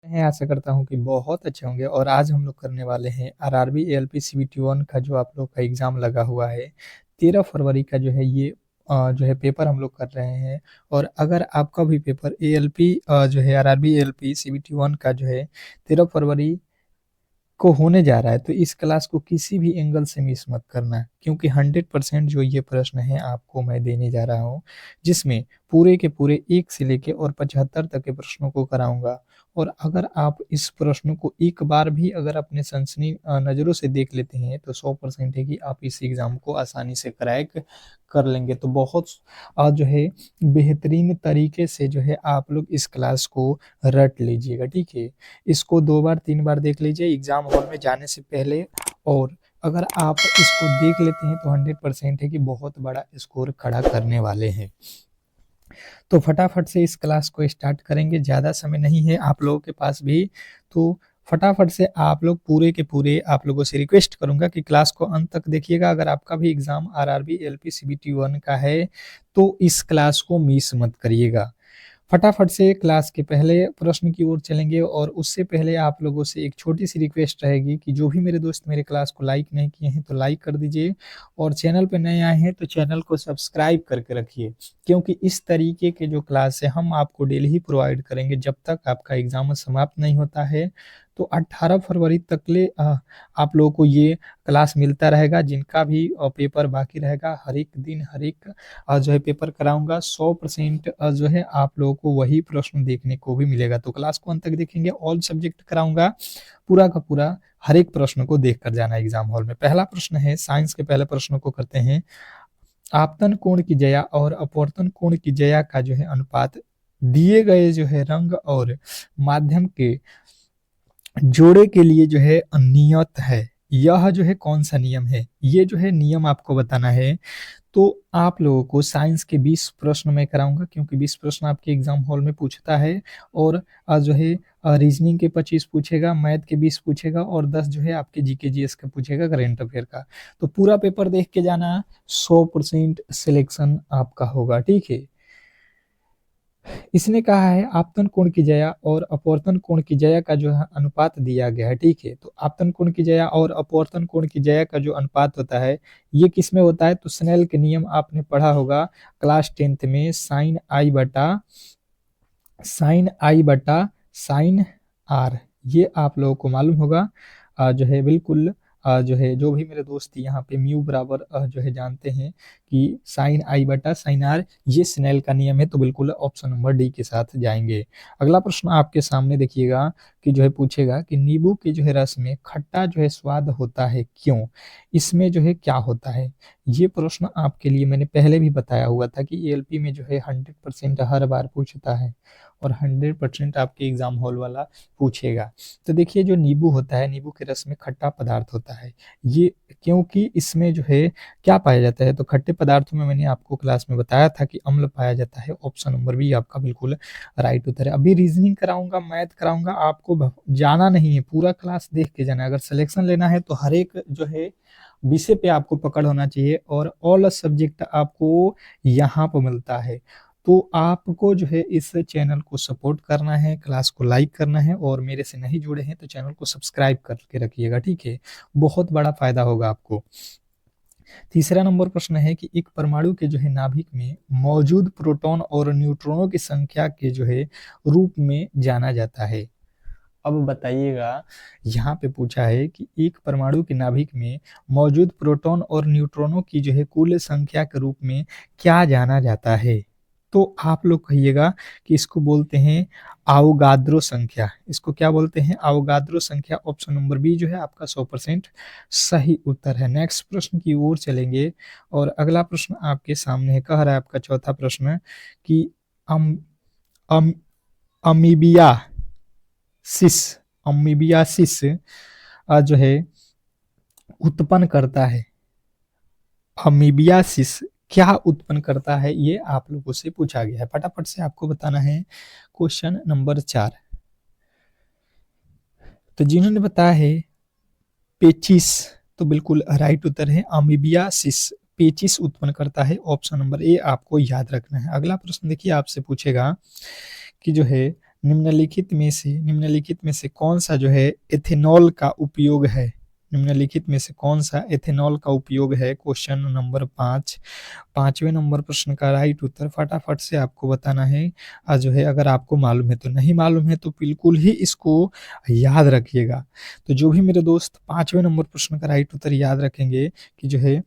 हैं? आशा करता हूँ कि बहुत अच्छे होंगे और आज हम लोग करने वाले हैं आरआरबी एएलपी सीबीटी 1 का जो आप लोग का एग्ज़ाम लगा हुआ है। 13 फरवरी का जो है ये जो है पेपर हम लोग कर रहे हैं और अगर आपका भी पेपर एएलपी जो है आरआरबी एएलपी सीबीटी 1 का जो है 13 फरवरी को होने जा रहा है, तो इस क्लास को किसी भी एंगल से मिस मत करना, क्योंकि 100% जो ये प्रश्न है आपको मैं देने जा रहा हूँ, जिसमें पूरे के पूरे 1 से लेके और 75 तक के प्रश्नों को कराऊंगा। और अगर आप इस प्रश्न को एक बार भी अगर अपने सनसनी नज़रों से देख लेते हैं, तो 100% है कि आप इस एग्ज़ाम को आसानी से क्रैक कर लेंगे। तो बहुत जो है बेहतरीन तरीके से जो है आप लोग इस क्लास को रट लीजिएगा, ठीक है? इसको 2 बार 3 बार देख लीजिए एग्ज़ाम हॉल में जाने से पहले, और अगर आप इसको देख लेते हैं तो 100% है कि बहुत बड़ा स्कोर खड़ा करने वाले हैं। तो फटाफट से इस क्लास को स्टार्ट करेंगे, ज़्यादा समय नहीं है आप लोगों के पास भी, तो फटाफट से आप लोग पूरे के पूरे आप लोगों से रिक्वेस्ट करूँगा कि क्लास को अंत तक देखिएगा। अगर आपका भी एग्ज़ाम आरआरबी एएलपी सीबीटी 1 का है, तो इस क्लास को मिस मत करिएगा। फटाफट से क्लास के पहले प्रश्न की ओर चलेंगे और उससे पहले आप लोगों से एक छोटी-सी रिक्वेस्ट रहेगी कि जो भी मेरे दोस्त मेरे क्लास को लाइक नहीं किए हैं, तो लाइक कर दीजिए और चैनल पे नए आए हैं, तो चैनल को सब्सक्राइब करके रखिए, क्योंकि इस तरीके के जो क्लास है हम आपको डेली ही प्रोवाइड करेंगे जब तक आपका एग्ज़ाम समाप्त नहीं होता है। तो 18 फरवरी तक आप लोगों को ये क्लास मिलता रहेगा। जिनका भी पेपर बाकी रहेगा, हर एक दिन हर एक जो है पेपर कराऊँगा, 100% जो है आप लोगों को वही प्रश्न देखने को भी मिलेगा। तो क्लास को अंत तक देखेंगे, ऑल सब्जेक्ट कराऊँगा, पूरा का पूरा हर एक प्रश्न को देख कर जाना एग्ज़ाम हॉल में। पहला प्रश्न है, साइंस के पहले प्रश्न को करते हैं। आपतन कोण की ज्या और अपवर्तन कोण की ज्या का जो है अनुपात दिए गए जो है रंग और माध्यम के जोड़े के लिए जो है नियत है। यह जो है कौन सा नियम है? ये जो है नियम आपको बताना है। तो आप लोगों को साइंस के 20 प्रश्न मैं कराऊंगा, क्योंकि 20 प्रश्न आपके एग्जाम हॉल में पूछता है, और जो है रीजनिंग के 25 पूछेगा, मैथ के 20 पूछेगा और 10 जो है आपके जीके जीएस का पूछेगा, करेंट अफेयर का। तो पूरा पेपर देख के जाना, 100% सिलेक्शन आपका होगा, ठीक है? इसने कहा है आपतन कोण की ज्या और अपवर्तन कोण की ज्या का जो है अनुपात दिया गया है, ठीक है? तो आपतन कोण की ज्या और अपवर्तन कोण की ज्या का जो अनुपात होता है, ये किसमें होता है? तो स्नेल के नियम आपने पढ़ा होगा क्लास 10th में, साइन आई बटा साइन आर, ये आप लोगों को मालूम होगा। जो है बिल्कुल जो है जो भी मेरे दोस्त यहाँ पे म्यू बराबर जो है जानते हैं कि साइन आई बटा साइन आर, ये स्नेल का नियम है, तो बिल्कुल ऑप्शन नंबर डी के साथ जाएंगे। अगला प्रश्न आपके सामने देखिएगा कि जो है पूछेगा कि नींबू के जो है रस में खट्टा जो है स्वाद होता है, क्यों? इसमें जो है क्या होता है? ये प्रश्न आपके लिए मैंने पहले भी बताया हुआ था कि एएलपी में जो है 100% हर बार पूछता है और 100% आपके एग्जाम हॉल वाला पूछेगा। तो देखिए, जो नींबू होता है, नींबू के रस में खट्टा पदार्थ होता है, ये क्योंकि इसमें जो है क्या पाया जाता है? तो खट्टे पदार्थों में मैंने आपको क्लास में बताया था कि अम्ल पाया जाता है। ऑप्शन नंबर बी आपका बिल्कुल राइट उत्तर है। अभी रीजनिंग कराऊंगा, मैथ कराऊंगा, आपको जाना नहीं है, पूरा क्लास देख के जाना है। अगर सिलेक्शन लेना है तो हर एक जो है विषय पे आपको पकड़ होना चाहिए, और ऑल सब्जेक्ट आपको यहाँ पर मिलता है। तो आपको जो है इस चैनल को सपोर्ट करना है, क्लास को लाइक करना है, और मेरे से नहीं जुड़े हैं तो चैनल को सब्सक्राइब करके रखिएगा, ठीक है? बहुत बड़ा फायदा होगा आपको। तीसरा नंबर प्रश्न है कि एक परमाणु के जो है नाभिक में मौजूद प्रोटॉन और न्यूट्रॉनों की संख्या के जो है रूप में जाना जाता है। अब बताइएगा, यहाँ पे पूछा है कि एक परमाणु के नाभिक में मौजूद प्रोटॉन और न्यूट्रॉनों की जो है कुल संख्या के रूप में क्या जाना जाता है? तो आप लोग कहिएगा कि इसको बोलते हैं अवोगाद्रो संख्या। इसको क्या बोलते हैं? अवोगाद्रो संख्या। ऑप्शन नंबर बी जो है आपका 100% सही उत्तर है। नेक्स्ट प्रश्न की ओर चलेंगे, और अगला प्रश्न आपके सामने है। कह रहा है आपका चौथा प्रश्न कि अम, अम, अमीबिया सिस अमीबियासिस जो है उत्पन्न करता है। अमीबियासिस क्या उत्पन्न करता है, ये आप लोगों से पूछा गया है। फटाफट से आपको बताना है। क्वेश्चन नंबर 4, तो जिन्होंने बताया है पेचिस, तो बिल्कुल राइट उत्तर है अमीबियासिस पेचिस उत्पन्न करता है। ऑप्शन नंबर ए आपको याद रखना है। अगला प्रश्न देखिए, आपसे पूछेगा कि जो है निम्नलिखित में से कौन सा जो है एथेनॉल का उपयोग है? निम्नलिखित में से कौन सा एथेनॉल का उपयोग है? Question number 5। 5वें नंबर प्रश्न का राइट उत्तर फटाफट से आपको बताना है। जो है अगर आपको मालूम है तो, नहीं मालूम है तो बिल्कुल ही इसको याद रखिएगा। तो जो भी मेरे दोस्त 5वें नंबर प्रश्न का राइट उत्तर याद रखेंगे कि जो है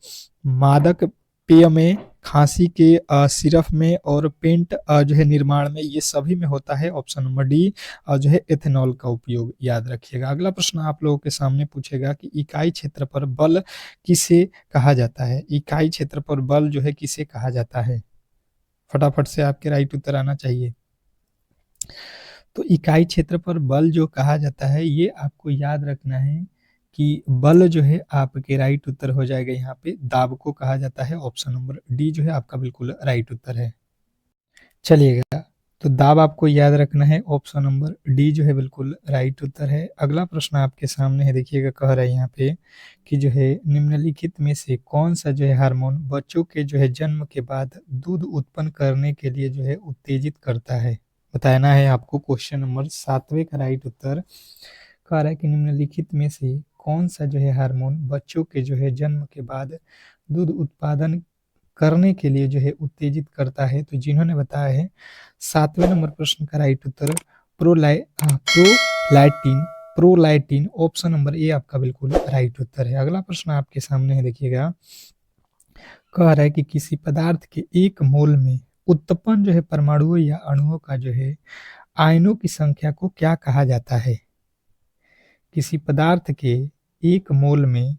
मादक पेय में, खांसी के सिरप में और पेंट जो है निर्माण में, ये सभी में होता है ऑप्शन नंबर डी जो है एथेनॉल का उपयोग, याद रखिएगा। अगला प्रश्न आप लोगों के सामने पूछेगा कि इकाई क्षेत्र पर बल किसे कहा जाता है? इकाई क्षेत्र पर बल जो है किसे कहा जाता है? फटाफट से आपके राइट उत्तर आना चाहिए। तो इकाई क्षेत्र पर बल जो कहा जाता है, ये आपको याद रखना है कि बल जो है आपके राइट उत्तर हो जाएगा यहाँ पे दाब को कहा जाता है। ऑप्शन नंबर डी जो है आपका बिल्कुल राइट उत्तर है। चलिएगा, तो दाब आपको याद रखना है, ऑप्शन नंबर डी जो है बिल्कुल राइट उत्तर है। अगला प्रश्न आपके सामने है, देखिएगा कह रहा है यहाँ पे कि जो है निम्नलिखित में से कौन सा जो है हार्मोन बच्चों के जो है जन्म के बाद दूध उत्पन्न करने के लिए जो है उत्तेजित करता है? बताना है आपको। क्वेश्चन नंबर 7वें का राइट उत्तर कह रहा है कि निम्नलिखित में से कौन सा जो है हार्मोन बच्चों के जो है जन्म के बाद दूध उत्पादन करने के लिए जो है उत्तेजित करता है? तो जिन्होंने बताया है 7वें नंबर प्रश्न का right Uttar prolactin prolactin, option number A आपका बिल्कुल राइट उत्तर है। अगला प्रश्न आपके सामने है, देखिएगा कह रहा है कि किसी पदार्थ के 1 मोल में उत्पन्न जो है परमाणुओं या अणुओं का जो है आयनों की संख्या को क्या कहा जाता है? किसी पदार्थ के 1 मोल में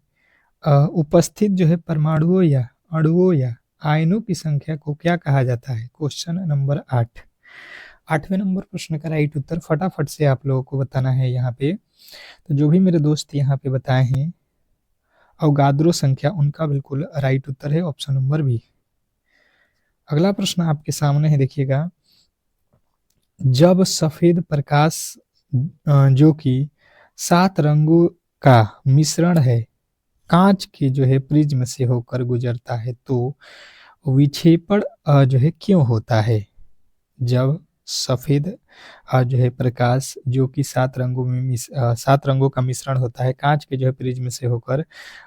उपस्थित जो है परमाणुओं या अणुओं या आयनों की संख्या को क्या कहा जाता है? Question number 8। 8वें नंबर प्रश्न का राइट उत्तर फटाफट से आप लोगों को बताना है यहाँ पे। तो जो भी मेरे दोस्त यहाँ पे बताए हैं अवगाद्रो संख्या, उनका बिल्कुल राइट उत्तर है ऑप्शन नंबर बी। अगला प्रश्न आपके सामने है, देखिएगा जब सफेद प्रकाश जो कि 7 रंगों का मिश्रण है कांच के जो है प्रिज्म से होकर गुजरता है तो विक्षेपण जो है क्यों होता है? जब सफेद जो है प्रकाश जो कि 7 रंगों में 7 रंगों का मिश्रण होता है कांच के जो है प्रिज्म से होकर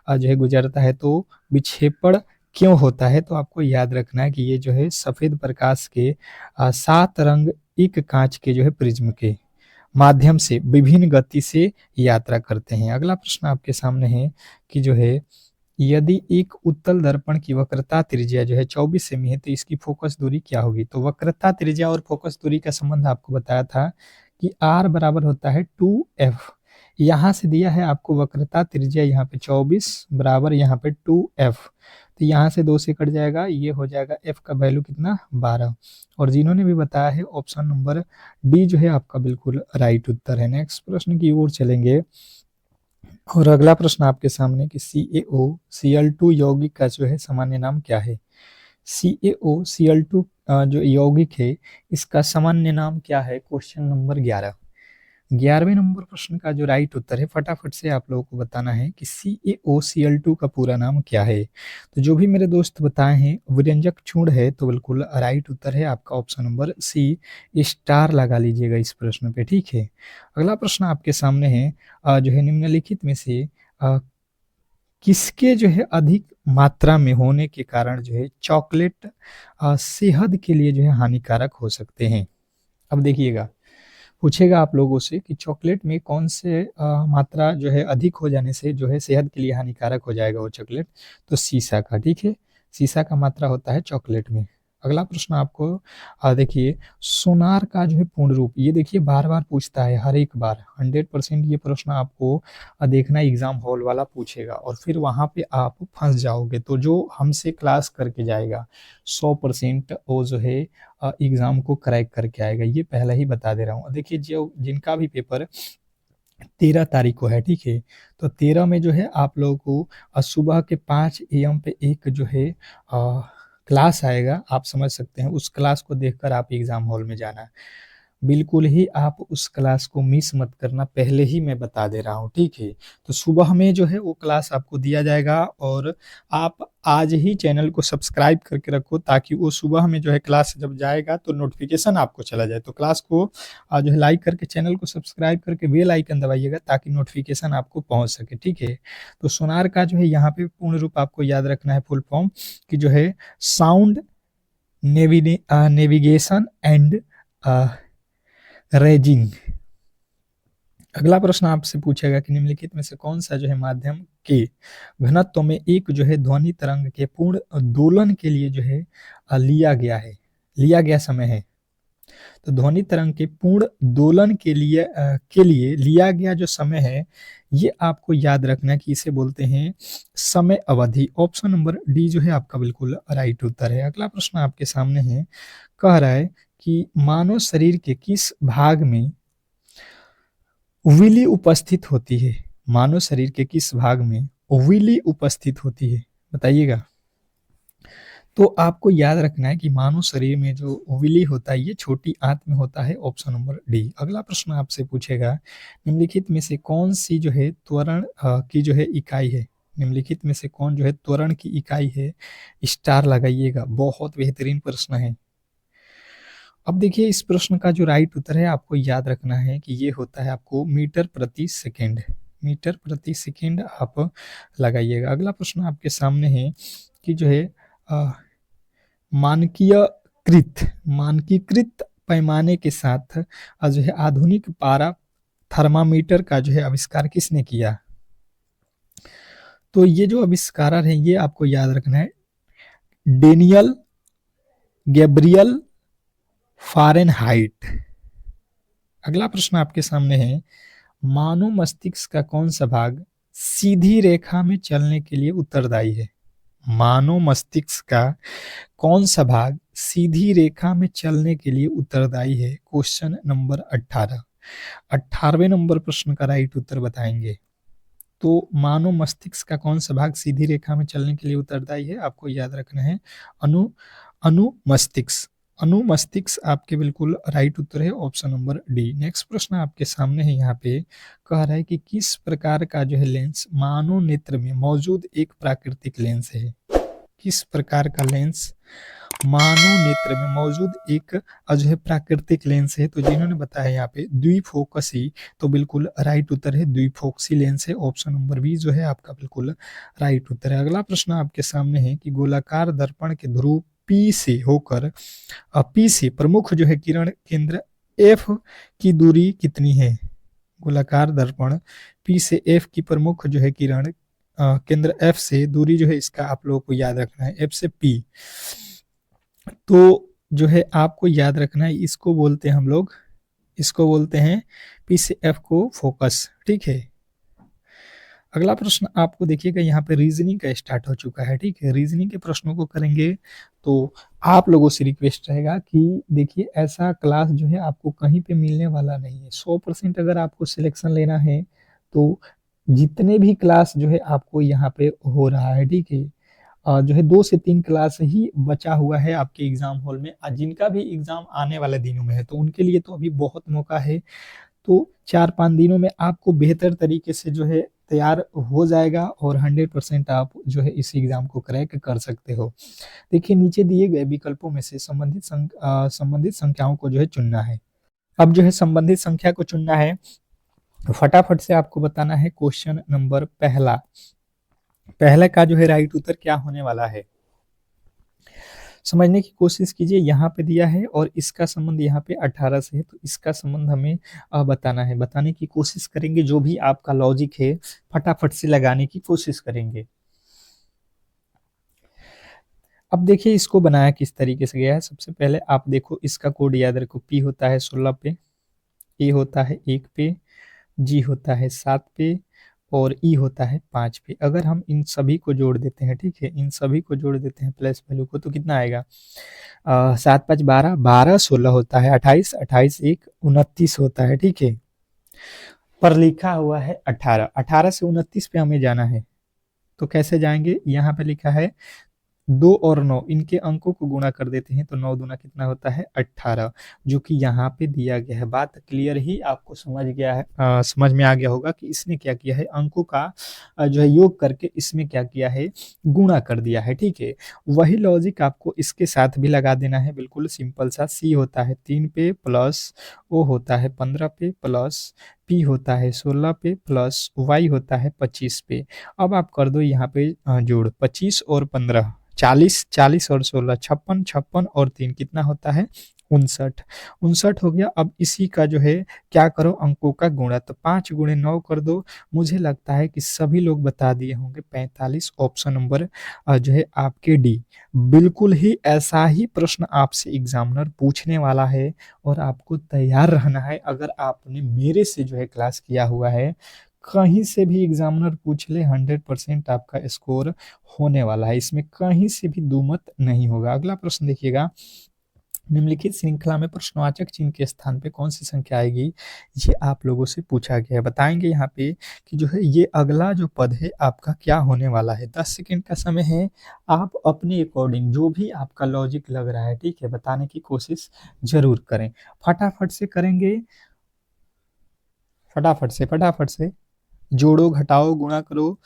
जो है गुजरता है तो विक्षेपण क्यों होता है? तो आपको याद रखना है कि ये जो है सफेद प्रकाश के 7 रंग एक कांच के जो है प्रिज्म के माध्यम से विभिन्न गति से यात्रा करते हैं। अगला प्रश्न आपके सामने है कि जो है यदि एक उत्तल दर्पण की वक्रता त्रिज्या जो है 24 सेमी है तो इसकी फोकस दूरी क्या होगी? तो वक्रता त्रिज्या और फोकस दूरी का संबंध आपको बताया था कि r बराबर होता है 2f। यहाँ से दिया है आपको वक्रता त्रिज्या यहाँ पे 24 बराबर यहाँ पे 2f, तो यहाँ से 2 से कट जाएगा, ये हो जाएगा f का वैल्यू कितना 12। और जिन्होंने भी बताया है ऑप्शन नंबर डी जो है आपका बिल्कुल राइट उत्तर है। नेक्स्ट प्रश्न की ओर चलेंगे और अगला प्रश्न आपके सामने कि CaOCl2 यौगिक का जो है सामान्य नाम क्या है? CaOCl2 जो यौगिक है इसका सामान्य नाम क्या है? Question number 11। 11वें नंबर प्रश्न का जो राइट उत्तर है फटाफट से आप लोगों को बताना है कि CaOCl2 का पूरा नाम क्या है? तो जो भी मेरे दोस्त बताए हैं विरंजक चूर्ण है तो बिल्कुल राइट उत्तर है आपका ऑप्शन नंबर सी, स्टार लगा लीजिएगा इस प्रश्न पे, ठीक है। अगला प्रश्न आपके सामने है जो है निम्नलिखित में से किसके जो है अधिक मात्रा में होने के कारण जो है चॉकलेट सेहत के लिए जो है हानिकारक हो सकते हैं? अब देखिएगा पूछेगा आप लोगों से कि चॉकलेट में कौन से मात्रा जो है अधिक हो जाने से जो है सेहत के लिए हानिकारक हो जाएगा वो चॉकलेट? तो सीसा का, ठीक है, सीसा का मात्रा होता है चॉकलेट में। अगला प्रश्न आपको देखिए सोनार का जो है पूर्ण रूप, ये देखिए बार बार पूछता है हर एक बार 100% ये प्रश्न आपको देखना एग्जाम हॉल वाला पूछेगा और फिर वहां पे आप फंस जाओगे। तो जो हमसे क्लास करके जाएगा 100% वो जो है एग्जाम को क्रैक करके आएगा, ये पहले ही बता दे रहा हूँ। देखिए जो जिनका भी पेपर 13 तारीख को है, ठीक है, तो 13 में जो है आप लोगों को सुबह के 5 AM पे एक जो है क्लास आएगा, आप समझ सकते हैं, उस क्लास को देखकर आप एग्जाम हॉल में जाना। बिल्कुल ही आप उस क्लास को मिस मत करना, पहले ही मैं बता दे रहा हूँ, ठीक है? तो सुबह में जो है वो क्लास आपको दिया जाएगा और आप आज ही चैनल को सब्सक्राइब करके रखो ताकि वो सुबह में जो है क्लास जब जाएगा तो नोटिफिकेशन आपको चला जाए। तो क्लास को जो है लाइक करके चैनल को सब्सक्राइब करके बेल आइकन दबाइएगा ताकि नोटिफिकेशन आपको पहुँच सके, ठीक है? तो सोनार का जो है यहाँ पे पूर्ण रूप आपको याद रखना है फुल फॉर्म कि जो है साउंड नेविगेशन एंड रेजिंग। अगला प्रश्न आपसे पूछेगा कि निम्नलिखित में से कौन सा जो है माध्यम के घनत्व में एक जो है ध्वनि तरंग के पूर्ण दोलन के लिए जो है लिया गया समय है। तो ध्वनि तरंग के पूर्ण दोलन के लिए लिया गया जो समय है ये आपको याद रखना है कि इसे बोलते हैं समय अवधि। ऑप्शन नंबर डी जो है आपका बिल्कुल राइट उत्तर है। अगला प्रश्न आपके सामने है, कह रहा है कि मानव शरीर के किस भाग में विली उपस्थित होती है? मानव शरीर के किस भाग में विली उपस्थित होती है, बताइएगा। तो आपको याद रखना है कि मानव शरीर में जो विली होता है ये छोटी आंत में होता है। Option number D. अगला प्रश्न आपसे पूछेगा, निम्नलिखित में से कौन सी जो है त्वरण की जो है इकाई है? निम्नलिखित में से कौन जो है त्वरण की इकाई है? स्टार लगाइएगा, बहुत बेहतरीन प्रश्न है। अब देखिए इस प्रश्न का जो राइट उत्तर है आपको याद रखना है कि ये होता है आपको मीटर प्रति सेकेंड। मीटर प्रति सेकेंड आप लगाइएगा। अगला प्रश्न आपके सामने है कि जो है मानकीकृत पैमाने के साथ जो है आधुनिक पारा थर्मामीटर का जो है आविष्कार किसने किया? तो ये जो आविष्कारक है ये आपको याद रखना है, डेनियल गैब्रियल फारेनहाइट। अगला प्रश्न आपके सामने है, मानव मस्तिष्क का कौन सा भाग सीधी रेखा में चलने के लिए उत्तरदायी है? मानव मस्तिष्क का कौन सा भाग सीधी रेखा में चलने के लिए उत्तरदायी है? Question number 18। 18वें नंबर प्रश्न का राइट उत्तर बताएंगे। तो मानव मस्तिष्क का कौन सा भाग सीधी रेखा में चलने के लिए उत्तरदायी है? आपको याद रखना है अनुमस्तिष्क। अनुमस्तिष्क आपके बिल्कुल राइट उत्तर है, ऑप्शन नंबर डी। नेक्स्ट प्रश्न आपके सामने है, यहाँ पे कह रहा है कि किस प्रकार का जो है लेंस मानव नेत्र में मौजूद एक प्राकृतिक लेंस है? किस प्रकार का लेंस मानव नेत्र में मौजूद एक जो है प्राकृतिक लेंस है? तो जिन्होंने बताया यहाँ पे द्विफोकसी, तो बिल्कुल राइट उत्तर है द्विफोकसी लेंस है। ऑप्शन नंबर बी जो है आपका बिल्कुल राइट उत्तर है। अगला प्रश्न आपके सामने है कि गोलाकार दर्पण के ध्रुव पी से प्रमुख जो है किरण केंद्र एफ की दूरी कितनी है? गोलाकार दर्पण पी से एफ की प्रमुख जो है किरण केंद्र एफ से दूरी जो है इसका आप लोगों को याद रखना है, एफ से पी। तो जो है आपको याद रखना है, इसको बोलते हैं हम लोग, इसको बोलते हैं पी से एफ को फोकस, ठीक है। अगला प्रश्न आपको देखिएगा यहाँ पे रीजनिंग का स्टार्ट हो चुका है, ठीक है। रीजनिंग के प्रश्नों को करेंगे तो आप लोगों से रिक्वेस्ट रहेगा कि देखिए ऐसा क्लास जो है आपको कहीं पे मिलने वाला नहीं है। 100% अगर आपको सिलेक्शन लेना है तो जितने भी क्लास जो है आपको यहाँ पे हो रहा है, ठीक है, जो है 2 से 3 क्लास ही बचा हुआ है आपके एग्जाम हॉल में। जिनका भी एग्जाम आने वाले दिनों में है तो उनके लिए तो अभी बहुत मौका है। तो 4-5 दिनों में आपको बेहतर तरीके से जो है तैयार हो जाएगा और 100% आप जो है इस एग्जाम को क्रैक कर सकते हो। देखिए नीचे दिए गए विकल्पों में से संबंधित संख्याओं को जो है चुनना है। अब जो है संबंधित संख्या को चुनना है, फटाफट से आपको बताना है। क्वेश्चन नंबर पहला का जो है राइट उत्तर क्या होने वाला है, समझने की कोशिश कीजिए। यहाँ पे दिया है और इसका संबंध यहाँ पे 18 से है, तो इसका संबंध हमें बताना है, बताने की कोशिश करेंगे। जो भी आपका लॉजिक है फटाफट से लगाने की कोशिश करेंगे। अब देखिए इसको बनाया किस तरीके से गया है। सबसे पहले आप देखो इसका कोड याद रखो, पी होता है 16 पे, ए होता है 1 पे, जी होता है 7 पे और ई होता है 5 पे। अगर हम इन सभी को जोड़ देते हैं, ठीक है, इन सभी को जोड़ देते हैं प्लस वैल्यू को, तो कितना आएगा? 7 5 12, 12 16 होता है, 28 28 1 29 होता है, ठीक है। पर लिखा हुआ है 18 से 29 पे हमें जाना है, तो कैसे जाएंगे? यहाँ पे लिखा है 2 और 9 इनके अंकों को गुणा कर देते हैं तो 9 दूना कितना होता है 18, जो कि यहाँ पे दिया गया है। बात क्लियर ही आपको समझ गया है, समझ में आ गया होगा कि इसने क्या किया है, अंकों का जो है योग करके इसमें क्या किया है, गुणा कर दिया है। ठीक है, वही लॉजिक आपको इसके साथ भी लगा देना है, बिल्कुल सिंपल सा। सी होता है 3 पे प्लस ओ होता है 15 पे प्लस पी होता है 16 पे प्लस वाई होता है 25 पे। अब आप कर दो यहाँ पे जोड़, 25 और 15 40, 40 और 16 56, 56 और 3 कितना होता है 59, 59 हो गया। अब इसी का जो है क्या करो, अंकों का गुणा, तो 5 गुणे 9 कर दो। मुझे लगता है कि सभी लोग बता दिए होंगे 45, ऑप्शन नंबर जो है आपके डी। बिल्कुल ही ऐसा ही प्रश्न आपसे एग्जामिनर पूछने वाला है और आपको तैयार रहना है। अगर आपने मेरे से जो है क्लास किया हुआ है, कहीं से भी एग्जामिनर पूछ ले 100% आपका स्कोर होने वाला है, इसमें कहीं से भी दुमत नहीं होगा। अगला प्रश्न देखिएगा, निम्नलिखित श्रृंखला में प्रश्नवाचक चिन्ह के स्थान पे कौन सी संख्या आएगी, ये आप लोगों से पूछा गया है। बताएंगे यहाँ पे कि जो है ये अगला जो पद है आपका क्या होने वाला है। 10 सेकंड का समय है, आप अपने अकॉर्डिंग जो भी आपका लॉजिक लग रहा है, ठीक है, बताने की कोशिश जरूर करें। फटाफट से करेंगे, फटाफट से जोड़ो, घटाओ, गुणा करो।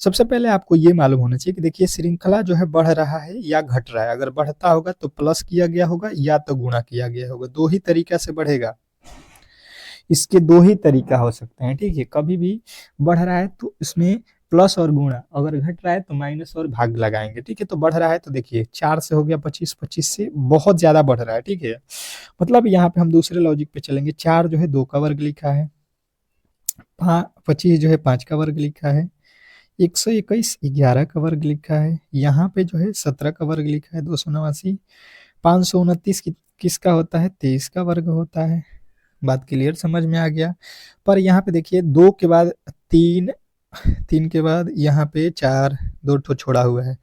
सबसे पहले आपको ये मालूम होना चाहिए कि देखिए श्रृंखला जो है बढ़ रहा है या घट रहा है। अगर बढ़ता होगा तो प्लस किया गया होगा या तो गुणा किया गया होगा, दो ही तरीका से बढ़ेगा। इसके दो ही तरीका हो सकते हैं, ठीक है। कभी भी बढ़ रहा है तो इसमें प्लस और गुणा, अगर घट रहा है तो माइनस और भाग लगाएंगे, ठीक है। तो बढ़ रहा है तो देखिए 4 से हो गया 25, 25 से बहुत ज्यादा बढ़ रहा है, ठीक है। मतलब यहाँ पे हम दूसरे लॉजिक पे चलेंगे, 4 जो है 2 का वर्ग लिखा है, 25 जो है 5 का वर्ग लिखा है, 121 11 का वर्ग लिखा है, यहाँ पे जो है 17 का वर्ग लिखा है, 289, 529 किसका होता है, 23 का वर्ग होता है। बात क्लियर समझ में आ गया। पर यहाँ पे देखिए 2 के बाद 3, 3 के बाद यहाँ पे 4, 2 ठो छोड़ा हुआ है,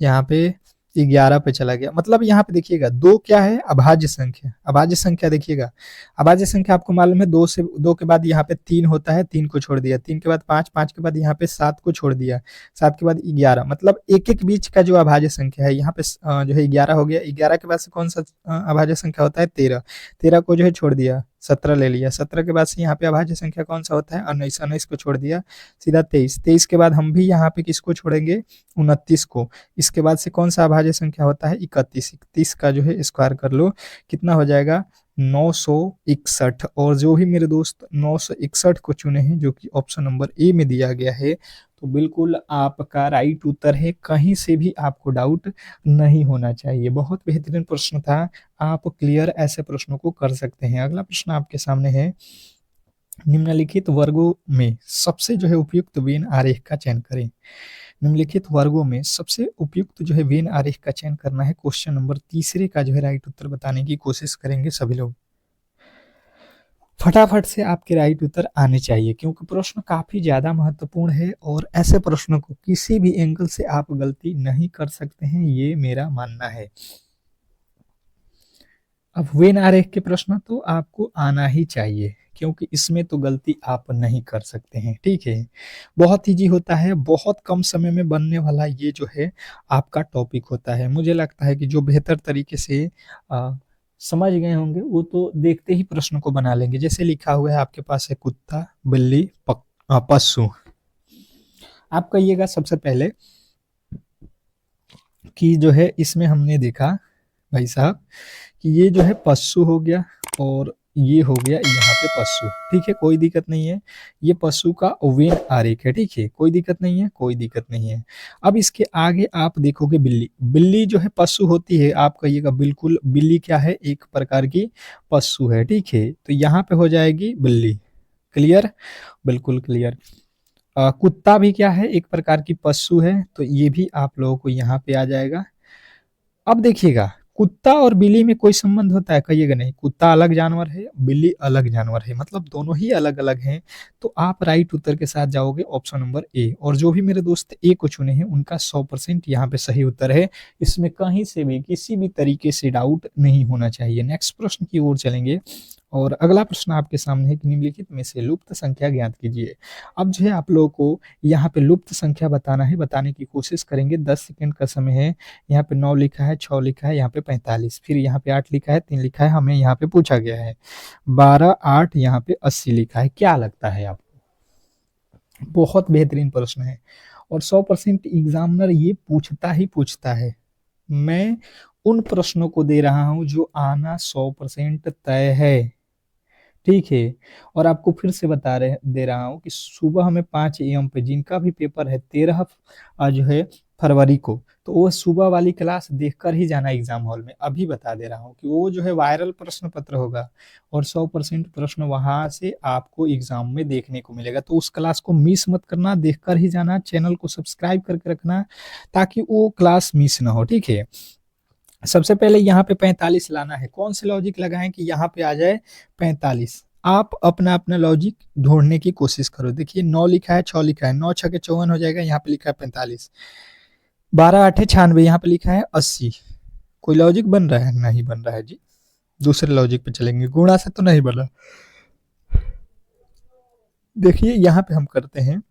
यहाँ पे 11 पे चला गया। मतलब यहाँ पे देखिएगा 2 क्या है, अभाज्य संख्या। अभाज्य संख्या देखिएगा, अभाज्य संख्या आपको मालूम है 2 से 2 के बाद यहाँ पे 3 होता है, 3 को छोड़ दिया, 3 के बाद 5, 5 के बाद यहाँ पे 7 को छोड़ दिया, 7 के बाद 11। मतलब एक एक बीच का जो अभाज्य संख्या है यहाँ पे जो है 11 हो गया। 11 के बाद से कौन सा अभाज्य संख्या होता है, 13, 13 को जो है छोड़ दिया, 17 ले लिया, 17 के बाद से यहाँ पे अभाज्य संख्या कौन सा होता है, 19, 19 को छोड़ दिया, सीधा 23, 23 के बाद हम भी यहाँ पे किसको छोड़ेंगे, 29 को। इसके बाद से कौन सा अभाज्य संख्या होता है, 31, 31 का जो है स्क्वायर कर लो, कितना हो जाएगा 961। और जो भी मेरे दोस्त 961 को चुने हैं, जो कि ऑप्शन नंबर ए में दिया गया है, तो बिल्कुल आपका राइट उत्तर है, कहीं से भी आपको डाउट नहीं होना चाहिए। बहुत बेहतरीन प्रश्न था, आप क्लियर ऐसे प्रश्नों को कर सकते हैं। अगला प्रश्न आपके सामने है, निम्नलिखित वर्गों में सबसे जो है उपयुक्त वेन आरेख का चयन करें। निम्नलिखित वर्गों में सबसे उपयुक्त जो है वेन आरेख का चयन करना है। क्वेश्चन नंबर तीसरे का जो है राइट उत्तर बताने की कोशिश करेंगे सभी लोग। फटाफट से आपके राइट उत्तर आने चाहिए, क्योंकि प्रश्न काफी ज्यादा महत्वपूर्ण है और ऐसे प्रश्नों को किसी भी एंगल से आप गलती नहीं कर सकते हैं, ये मेरा मानना है। अब वेन आरेख के प्रश्न तो आपको आना ही चाहिए, क्योंकि इसमें तो गलती आप नहीं कर सकते हैं, ठीक है। बहुत इजी होता है, बहुत कम समय में बनने वाला ये जो है आपका टॉपिक होता है। मुझे लगता है कि जो बेहतर तरीके से समझ गए होंगे वो तो देखते ही प्रश्न को बना लेंगे। जैसे लिखा हुआ है आपके पास है कुत्ता, बिल्ली, पशु। आप कहिएगा सबसे पहले कि जो है इसमें हमने देखा भाई साहब कि ये जो है पशु हो गया और ये हो गया यहाँ पे पशु, ठीक है, कोई दिक्कत नहीं है। ये पशु का वेन आरेख है, ठीक है, कोई दिक्कत नहीं है, कोई दिक्कत नहीं है। अब इसके आगे आप देखोगे बिल्ली, बिल्ली जो है पशु होती है, आप कहिएगा बिल्कुल बिल्ली क्या है, एक प्रकार की पशु है, ठीक है। तो यहाँ पे हो जाएगी बिल्ली, क्लियर, बिल्कुल क्लियर। कुत्ता भी क्या है, एक प्रकार की पशु है, तो ये भी आप लोगों को यहाँ पे आ जाएगा। अब देखिएगा कुत्ता और बिल्ली में कोई संबंध होता है, कहिएगा नहीं, कुत्ता अलग जानवर है, बिल्ली अलग जानवर है, मतलब दोनों ही अलग अलग हैं। तो आप राइट उत्तर के साथ जाओगे ऑप्शन नंबर ए। और जो भी मेरे दोस्त ए को चुने हैं उनका 100% यहाँ पे सही उत्तर है, इसमें कहीं से भी किसी भी तरीके से डाउट नहीं होना चाहिए। नेक्स्ट प्रश्न की ओर चलेंगे। और अगला प्रश्न आपके सामने है कि निम्नलिखित में से लुप्त संख्या ज्ञात कीजिए। अब जो है आप लोगों को यहाँ पे लुप्त संख्या बताना है, बताने की कोशिश करेंगे। 10 सेकंड का समय है। यहाँ पे 9 लिखा है, 6 लिखा है, यहाँ पे 45, फिर यहाँ पे 8 लिखा है, 3 लिखा है, हमें यहाँ पे पूछा गया है 12, 8, यहाँ पे 80 लिखा है। क्या लगता है आपको? बहुत बेहतरीन प्रश्न है और 100% एग्जामिनर ये पूछता ही पूछता है। मैं उन प्रश्नों को दे रहा हूं जो आना 100% तय है, ठीक है। और आपको फिर से दे रहा हूं कि सुबह हमें 5 AM पे जिनका भी पेपर है 13 जो है फरवरी को, तो वो सुबह वाली क्लास देखकर ही जाना एग्जाम हॉल में। अभी बता दे रहा हूं कि वो जो है वायरल प्रश्न पत्र होगा और 100% प्रश्न वहां से आपको एग्जाम में देखने को मिलेगा। तो उस क्लास को मिस मत करना, देखकर ही जाना। चैनल को सब्सक्राइब करके रखना ताकि वो क्लास मिस ना हो, ठीक है। सबसे पहले यहाँ पे 45 लाना है। कौन से लॉजिक लगाएं कि यहाँ पे आ जाए 45? आप अपना अपना लॉजिक ढूंढने की कोशिश करो। देखिए 9 लिखा है, 6 लिखा है, 9 छके 54 हो जाएगा, यहाँ पे लिखा है 45, 12 आठे 96, यहाँ पे लिखा है 80। कोई लॉजिक बन रहा है? नहीं बन रहा है जी। दूसरे लॉजिक पे चलेंगे। गुणा से तो नहीं बना। देखिए यहाँ पे हम करते हैं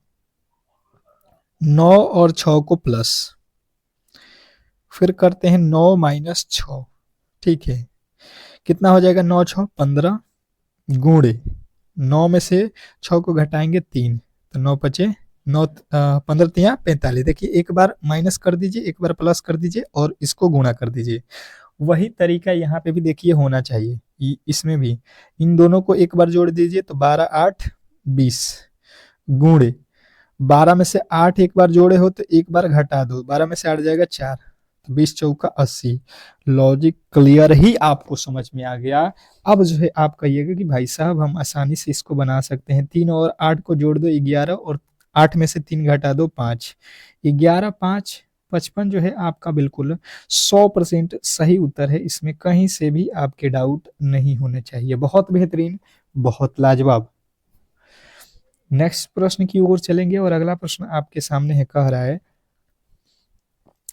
9 और 6 को प्लस, फिर करते हैं 9 माइनस 6, ठीक है। कितना हो जाएगा? 9 6 15 गुणे 9 में से 6 को घटाएंगे 3, तो 9 पचे 9, 15 तिया 45। देखिए एक बार माइनस कर दीजिए, एक बार प्लस कर दीजिए और इसको गुणा कर दीजिए। वही तरीका यहाँ पे भी देखिए होना चाहिए। इसमें भी इन दोनों को एक बार जोड़ दीजिए तो 12 8 20 गुणे 12 में से 8 एक बार जोड़े हो तो एक बार घटा दो, 12 में से 8 जाएगा 4, तो 20 चौका 80। लॉजिक क्लियर ही आपको समझ में आ गया। अब जो है आप कहिएगा कि भाई साहब हम आसानी से इसको बना सकते हैं। 3 और 8 को जोड़ दो 11 और 8 में से 3 घटा दो 5, 11 5 55 जो है आपका बिल्कुल 100% सही उत्तर है। इसमें कहीं से भी आपके डाउट नहीं होने चाहिए। बहुत बेहतरीन, बहुत लाजवाब। नेक्स्ट प्रश्न की ओर चलेंगे और अगला प्रश्न आपके सामने है, कह रहा है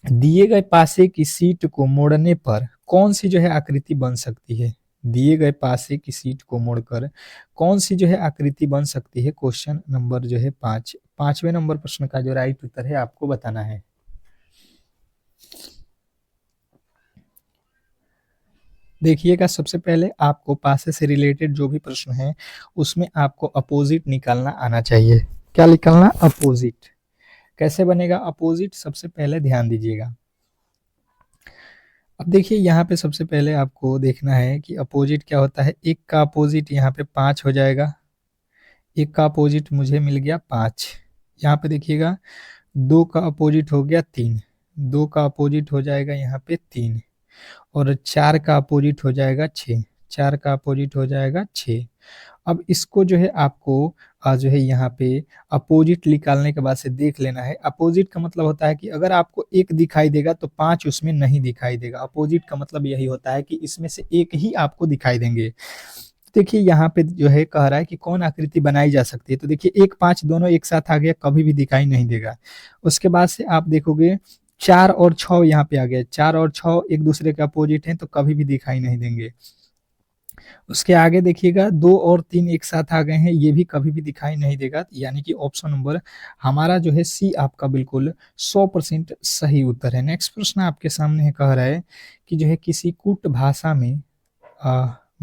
दिए गए पासे की सीट को मोड़ने पर कौन सी जो है आकृति बन सकती है? दिए गए पासे की सीट को मोड़कर कौन सी जो है आकृति बन सकती है? क्वेश्चन नंबर जो है 5, 5वें नंबर प्रश्न का जो राइट उत्तर है आपको बताना है। देखिएगा सबसे पहले आपको पासे से रिलेटेड जो भी प्रश्न है उसमें आपको अपोजिट निकालना आना चाहिए। क्या निकालना? अपोजिट। कैसे बनेगा अपोजिट? सबसे पहले ध्यान दीजिएगा। अब देखिए यहाँ पे सबसे पहले आपको देखना है कि अपोजिट क्या होता है। एक का अपोजिट यहाँ पे 5 हो जाएगा, एक का अपोजिट मुझे मिल गया 5। यहाँ पे देखिएगा 2 का अपोजिट हो गया 3, 2 का अपोजिट हो जाएगा यहाँ पे 3 और 4 का अपोजिट हो जाएगा 6, 4 का अपोजिट हो जाएगा 6। अब इसको जो है आपको जो है यहाँ पे अपोजिट निकालने के बाद से देख लेना है। अपोजिट का मतलब होता है कि अगर आपको एक दिखाई देगा तो 5 उसमें नहीं दिखाई देगा। अपोजिट का मतलब यही होता है कि इसमें से एक ही आपको दिखाई देंगे। देखिए यहाँ पे जो है कह रहा है कि कौन आकृति बनाई जा सकती है, तो देखिए 1 5 दोनों एक साथ आ गया, कभी भी दिखाई नहीं देगा। उसके बाद से आप देखोगे 4 और 6 यहाँ पे आ गया, 4 और 6 एक दूसरे के अपोजिट हैं तो कभी भी दिखाई नहीं देंगे। उसके आगे देखिएगा 2 और 3 एक साथ आ गए हैं, ये भी कभी भी दिखाई नहीं देगा। यानी कि ऑप्शन नंबर हमारा जो है सी आपका बिल्कुल 100% सही उत्तर है। नेक्स्ट प्रश्न आपके सामने है, कह रहा है कि जो है किसी कूट भाषा में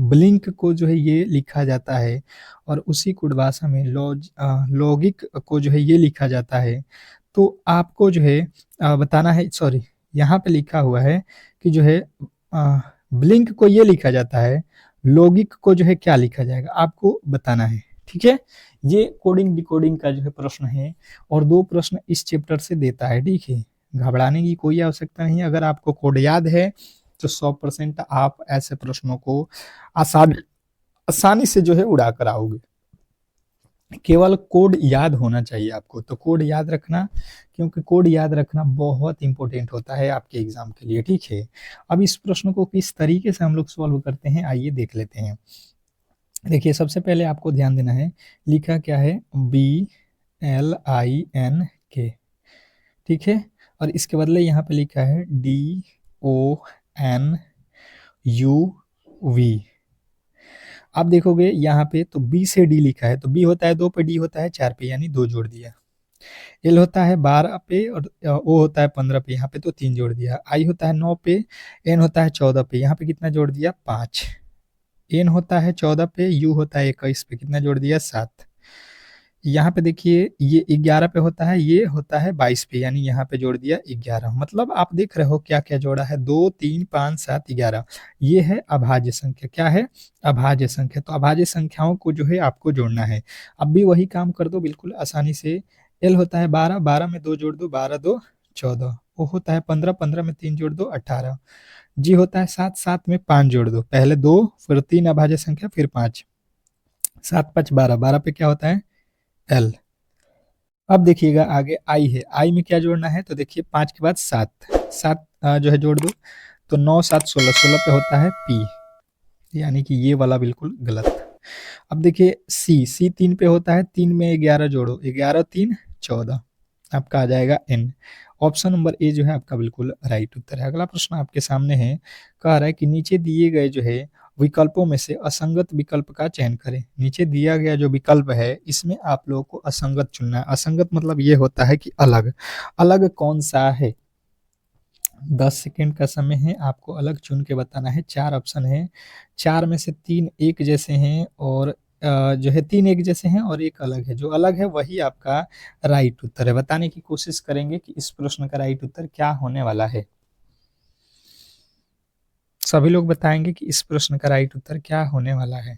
ब्लिंक को जो है ये लिखा जाता है और उसी कूट भाषा में लॉगिक को जो है ये लिखा जाता है। तो आपको जो है बताना है, सॉरी यहाँ पे लिखा हुआ है कि जो है ब्लिंक को ये लिखा जाता है, लॉगिक को जो है क्या लिखा जाएगा आपको बताना है, ठीक है। ये कोडिंग डिकोडिंग का जो है प्रश्न है और 2 प्रश्न इस चैप्टर से देता है, ठीक है। घबराने की कोई आवश्यकता नहीं है। अगर आपको कोड याद है तो 100% आप ऐसे प्रश्नों को आसानी से जो है उड़ा कर आओगे। केवल कोड याद होना चाहिए आपको, तो कोड याद रखना, क्योंकि कोड याद रखना बहुत इंपॉर्टेंट होता है आपके एग्जाम के लिए, ठीक है। अब इस प्रश्न को किस तरीके से हम लोग सॉल्व करते हैं आइए देख लेते हैं। देखिए सबसे पहले आपको ध्यान देना है, लिखा क्या है BLINK, ठीक है। और इसके बदले यहाँ पे लिखा है DONUV। आप देखोगे यहाँ पे तो बी से डी लिखा है, तो बी होता है 2 पे, डी होता है 4 पे, यानी 2 जोड़ दिया। एल होता है 12 पे और ओ होता है 15 पे, यहाँ पे तो 3 जोड़ दिया। आई होता है 9 पे, एन होता है 14 पे, यहाँ पे कितना जोड़ दिया 5। एन होता है 14 पे, यू होता है 21 पे, कितना जोड़ दिया 7। यहाँ पे देखिए ये 11 पे होता है, ये होता है 22 पे, यानी यहाँ पे जोड़ दिया 11। मतलब आप देख रहे हो क्या क्या जोड़ा है, 2 3 5 7 11। ये है अभाज्य संख्या। क्या है? अभाज्य संख्या। तो अभाज्य संख्याओं को जो है आपको जोड़ना है। अब भी वही काम कर दो बिल्कुल आसानी से। एल होता है 12, 12 में 2 जोड़ दो, 12 2 14। ओ होता है 15, 15 में 3 जोड़ दो, 18। जी होता है 7, 7 में 5 जोड़ दो, पहले 2 फिर 3 अभाज्य संख्या फिर 5, 7 5 12, 12 पे क्या होता है एल। अब देखिएगा आगे आई है, आई में क्या जोड़ना है, तो देखिए 5 के बाद 7, 7 जो है जोड़ दो, तो 9 7 16, 16 पे होता है पी, यानी कि ये वाला बिल्कुल गलत। अब देखिए सी, सी 3 पे होता है, 3 में 11 जोड़ो, 11 3 14, आपका आ जाएगा एन। ऑप्शन नंबर ए जो है आपका बिल्कुल राइट उत्तर है। अगला प्रश्न आपके सामने है, कह रहा है कि नीचे दिए गए जो है विकल्पों में से असंगत विकल्प का चयन करें। नीचे दिया गया जो विकल्प है इसमें आप लोगों को असंगत चुनना है। असंगत मतलब ये होता है कि अलग, अलग कौन सा है। 10 सेकेंड का समय है, आपको अलग चुन के बताना है। 4 ऑप्शन है, 4 में से 3 एक जैसे हैं और जो है 3 एक जैसे हैं और एक अलग है। जो अलग है वही आपका राइट उत्तर है। बताने की कोशिश करेंगे कि इस प्रश्न का राइट उत्तर क्या होने वाला है। सभी लोग बताएंगे कि इस प्रश्न का राइट उत्तर क्या होने वाला है।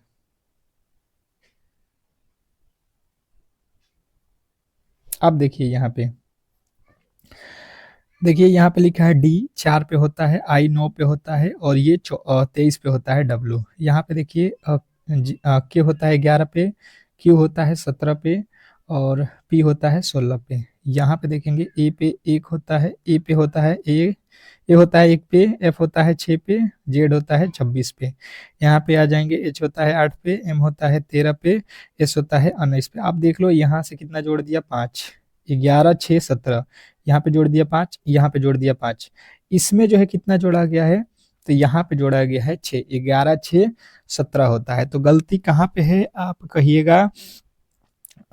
अब देखिए यहाँ पे, देखिए यहाँ पे लिखा है डी 4 पे होता है, आई 9 पे होता है और ये 23 पे होता है डब्लू। यहाँ पे देखिए के होता है 11 पे, क्यू होता है 17 पे और पी होता है 16 पे। यहाँ पे देखेंगे ए पे 1 होता है, ए पे होता है ए होता है 1 पे, एफ होता है 6 पे, जेड होता है 26 पे। यहाँ पे आ जाएंगे, एच होता है 8 पे, एम होता है 13 पे, एस होता है 19 पे। आप देख लो यहाँ से कितना जोड़ दिया 5, 11 6 17, यहाँ पे जोड़ दिया 5, यहाँ पे जोड़ दिया 5। इसमें जो है कितना जोड़ा गया है, तो यहाँ पे जोड़ा गया है 6, 11 6 17 होता है। तो गलती कहाँ पे है आप कहिएगा,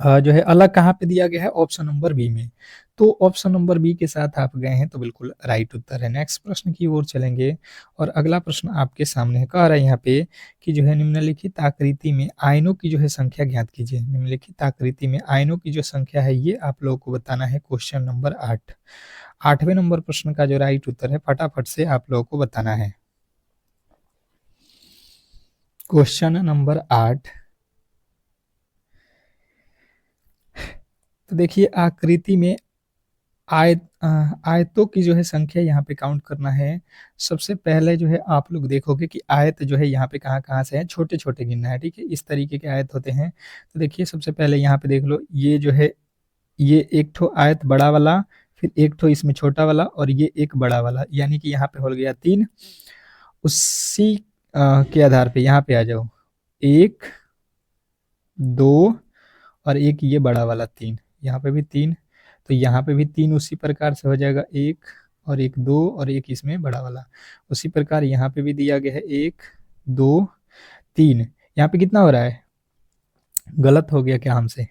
जो है अलग कहाँ पे दिया गया है, ऑप्शन नंबर बी में। तो ऑप्शन नंबर बी के साथ आप गए हैं तो बिल्कुल राइट उत्तर है। नेक्स्ट प्रश्न की ओर चलेंगे और अगला प्रश्न आपके सामने है। कह रहा है यहाँ पे कि जो है निम्नलिखित आकृति में आयनों की जो है संख्या ज्ञात कीजिए। निम्नलिखित आकृति में आयनों की जो संख्या है ये आप लोगों को बताना है। क्वेश्चन नंबर 8, 8वें नंबर प्रश्न का जो राइट उत्तर है फटाफट से आप लोगों को बताना है। क्वेश्चन नंबर 8, तो देखिए आकृति में आयतों की जो है संख्या यहाँ पे काउंट करना है। सबसे पहले जो है आप लोग देखोगे कि आयत जो है यहाँ पे कहाँ कहाँ से है, छोटे छोटे गिनना है, ठीक है। इस तरीके के आयत होते हैं। तो देखिए सबसे पहले यहाँ पे देख लो, ये जो है ये एक ठो आयत बड़ा वाला, फिर एक ठो इसमें छोटा वाला और ये एक बड़ा वाला, यानी कि यहाँ पे हो गया 3। उसी के आधार पे यहाँ पे आ जाओ, 1 2 और एक ये बड़ा वाला 3, यहाँ पे भी 3, तो यहाँ पे भी 3 उसी प्रकार से हो जाएगा, 1 और एक 2 और एक इसमें बड़ा वाला। उसी प्रकार यहाँ पे भी दिया गया है 1 2 3। यहाँ पे कितना हो रहा है, गलत हो गया क्या हमसे,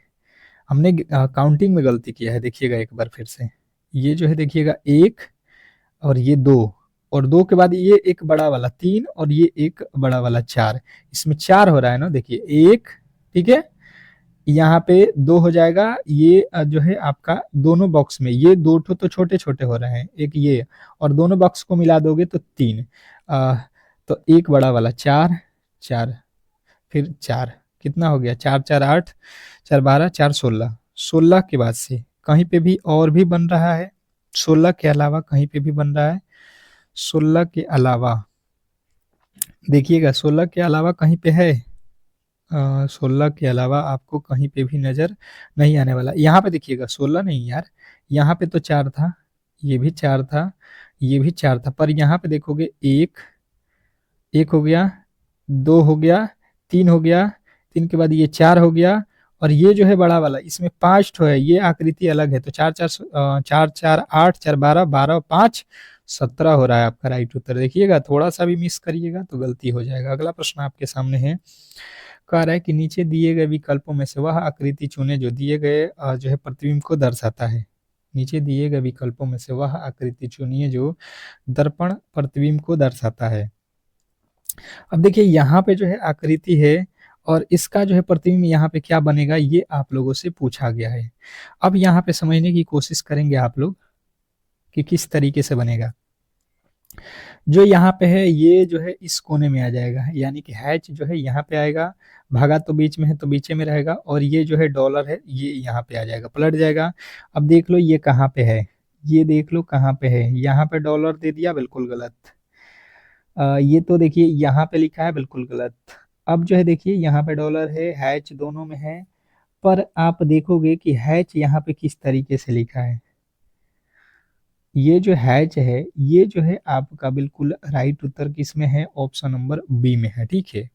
हमने काउंटिंग में गलती किया है। देखिएगा एक बार फिर से, ये जो है देखिएगा 1 और ये 2 और 2 के बाद ये एक बड़ा वाला 3 और ये एक बड़ा वाला 4, इसमें 4 हो रहा है ना। देखिए 1, ठीक है, यहाँ पे 2 हो जाएगा। ये जो है आपका दोनों बॉक्स में ये 2 ठो तो छोटे छोटे हो रहे हैं, एक ये और दोनों बॉक्स को मिला दोगे तो 3, तो एक बड़ा वाला 4 4 फिर 4, कितना हो गया 4 4 8 4 12 4 16। 16 के बाद से कहीं पे भी और भी बन रहा है, 16 के अलावा कहीं पे भी बन रहा है। 16 के अलावा देखिएगा, 16 के अलावा कहीं पे है, 16 के अलावा आपको कहीं पे भी नजर नहीं आने वाला। यहाँ पे देखिएगा 16 नहीं यार, यहाँ पे तो 4 था, ये भी 4 था, ये भी 4 था, पर यहाँ पे देखोगे 1 1 हो गया, 2 हो गया, 3 हो गया, 3 के बाद ये 4 हो गया और ये जो है बड़ा वाला इसमें 5 ठो है, ये आकृति अलग है। तो 4 4 4 4 8 4 12 12 5 17 हो रहा है आपका राइट उत्तर। देखिएगा, थोड़ा सा भी मिस करिएगा तो गलती हो जाएगा। अगला प्रश्न आपके सामने है, कह रहा है कि नीचे दिए गए विकल्पों में से वह आकृति चुने जो दिए गए जो है प्रतिबिंब को दर्शाता है। नीचे दिए गए विकल्पों में से वह आकृति चुनिए जो दर्पण प्रतिबिंब को दर्शाता है। अब देखिए यहाँ पे जो है आकृति है और इसका जो है प्रतिबिंब यहाँ पे क्या बनेगा, ये आप लोगों से पूछा गया है। अब यहाँ पे समझने की कोशिश करेंगे आप लोग कि किस तरीके से बनेगा। जो यहाँ पे है ये जो है इस कोने में आ जाएगा, यानी कि हैच जो है यहाँ पे आएगा, भागा तो बीच में है तो बीचे में रहेगा, और ये जो है डॉलर है ये यहाँ पे आ जाएगा, पलट जाएगा। अब देख लो ये कहाँ पे है, ये देख लो कहाँ पे है, यहाँ पे डॉलर दे दिया, बिल्कुल गलत। ये तो देखिए यहाँ पे लिखा है, बिल्कुल गलत। अब जो है देखिए यहाँ पे डॉलर है, हैच दोनों में है, पर आप देखोगे कि हैच यहाँ पे किस तरीके से लिखा है। ये जो हैच है ये जो है आपका बिल्कुल राइट उत्तर किसमें है, ऑप्शन नंबर बी में है। ठीक है,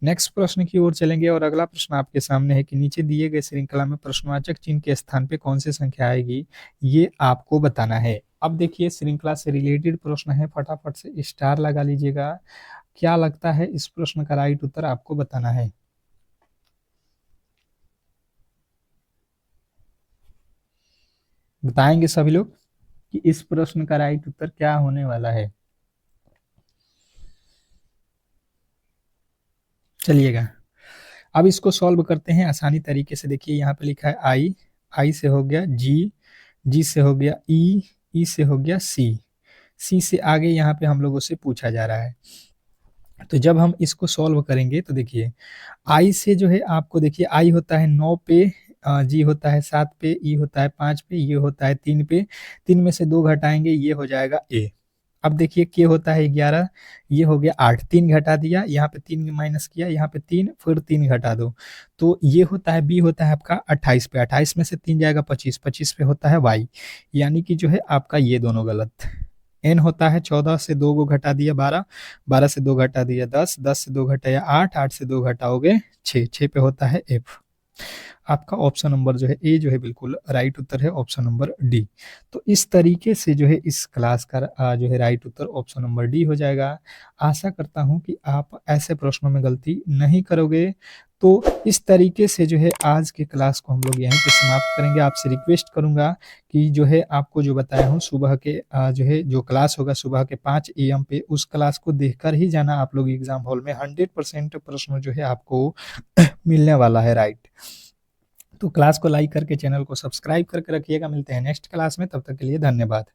नेक्स्ट प्रश्न की ओर चलेंगे और अगला प्रश्न आपके सामने है कि नीचे दिए गए श्रृंखला में प्रश्नवाचक चिन्ह के स्थान पे कौन सी संख्या आएगी, ये आपको बताना है। अब देखिए श्रृंखला से रिलेटेड प्रश्न है, फटाफट से स्टार लगा लीजिएगा। क्या लगता है इस प्रश्न का राइट उत्तर आपको बताना है। बताएंगे सभी लोग कि इस प्रश्न का राइट उत्तर क्या होने वाला है। चलिएगा, अब इसको सॉल्व करते हैं आसानी तरीके से। देखिए यहाँ पे लिखा है आई, आई से हो गया जी, जी से हो गया ई, ई से हो गया सी, सी से आगे यहाँ पे हम लोगों से पूछा जा रहा है। तो जब हम इसको सॉल्व करेंगे तो देखिए आई से जो है आपको देखिए आई होता है 9 पे, जी होता है 7 पे, ई होता है 5 पे, ये होता है 3 पे, 3 में से 2 घटाएंगे ये हो जाएगा ए। अब देखिए के होता है 11, ये हो गया 8, 3 घटा दिया, यहाँ पे 3 माइनस किया, यहाँ पे 3, फिर 3 घटा दो, तो ये होता है बी होता है आपका 28 पे, 28 में से 3 जाएगा 25, 25 पे होता है वाई, यानी कि जो है आपका ये दोनों गलत। एन होता है 14 से 2 को घटा दिया 12, 12 से 2 घटा दिया 10, 10 से 2 घटाया 8, 8 से 2 घटाओगे 6, 6 पे होता है एफ। आपका ऑप्शन नंबर जो है ए जो है बिल्कुल राइट उत्तर है, ऑप्शन नंबर डी। तो इस तरीके से जो है इस क्लास का जो है राइट उत्तर ऑप्शन नंबर डी हो जाएगा। आशा करता हूं कि आप ऐसे प्रश्नों में गलती नहीं करोगे। तो इस तरीके से जो है आज के क्लास को हम लोग यहीं पे समाप्त करेंगे। आपसे रिक्वेस्ट करूंगा कि जो है आपको जो बताया हूँ सुबह के जो है जो क्लास होगा सुबह के 5 AM पे, उस क्लास को देखकर ही जाना आप लोग एग्जाम हॉल में। 100% प्रश्न जो है आपको मिलने वाला है राइट। तो क्लास को लाइक करके चैनल को सब्सक्राइब करके रखिएगा। मिलते हैं नेक्स्ट क्लास में, तब तक के लिए धन्यवाद।